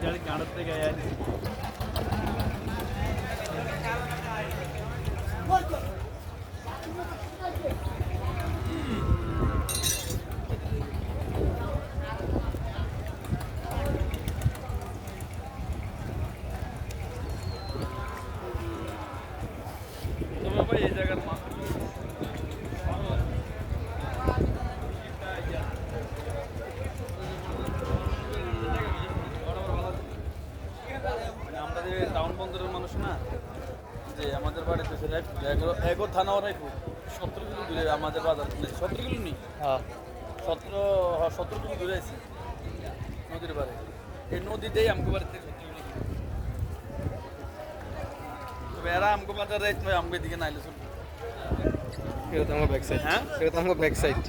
গাড়ি গাড়ার থেকে আয়া তবে ভাই এই জায়গার আমরা যে টাউন বন্দরের মানুষ না যে আমাদের বাড়িতে এগো থানা রাইপুর 17 কিলো দূরে আমাদের বাজার 17 কিলো নেই হ্যাঁ 17 কিলো দূরে আছে নদীর বাড়ি এই নদীতেই আমাকে বাড়িতে 17 কিলো তবে এরা আমাকে বাজার রাইত আমাকে দিকে নাইলে চলবে এটা তো আমার ব্যাক সাইড হ্যাঁ এটা তো আমার ব্যাক সাইড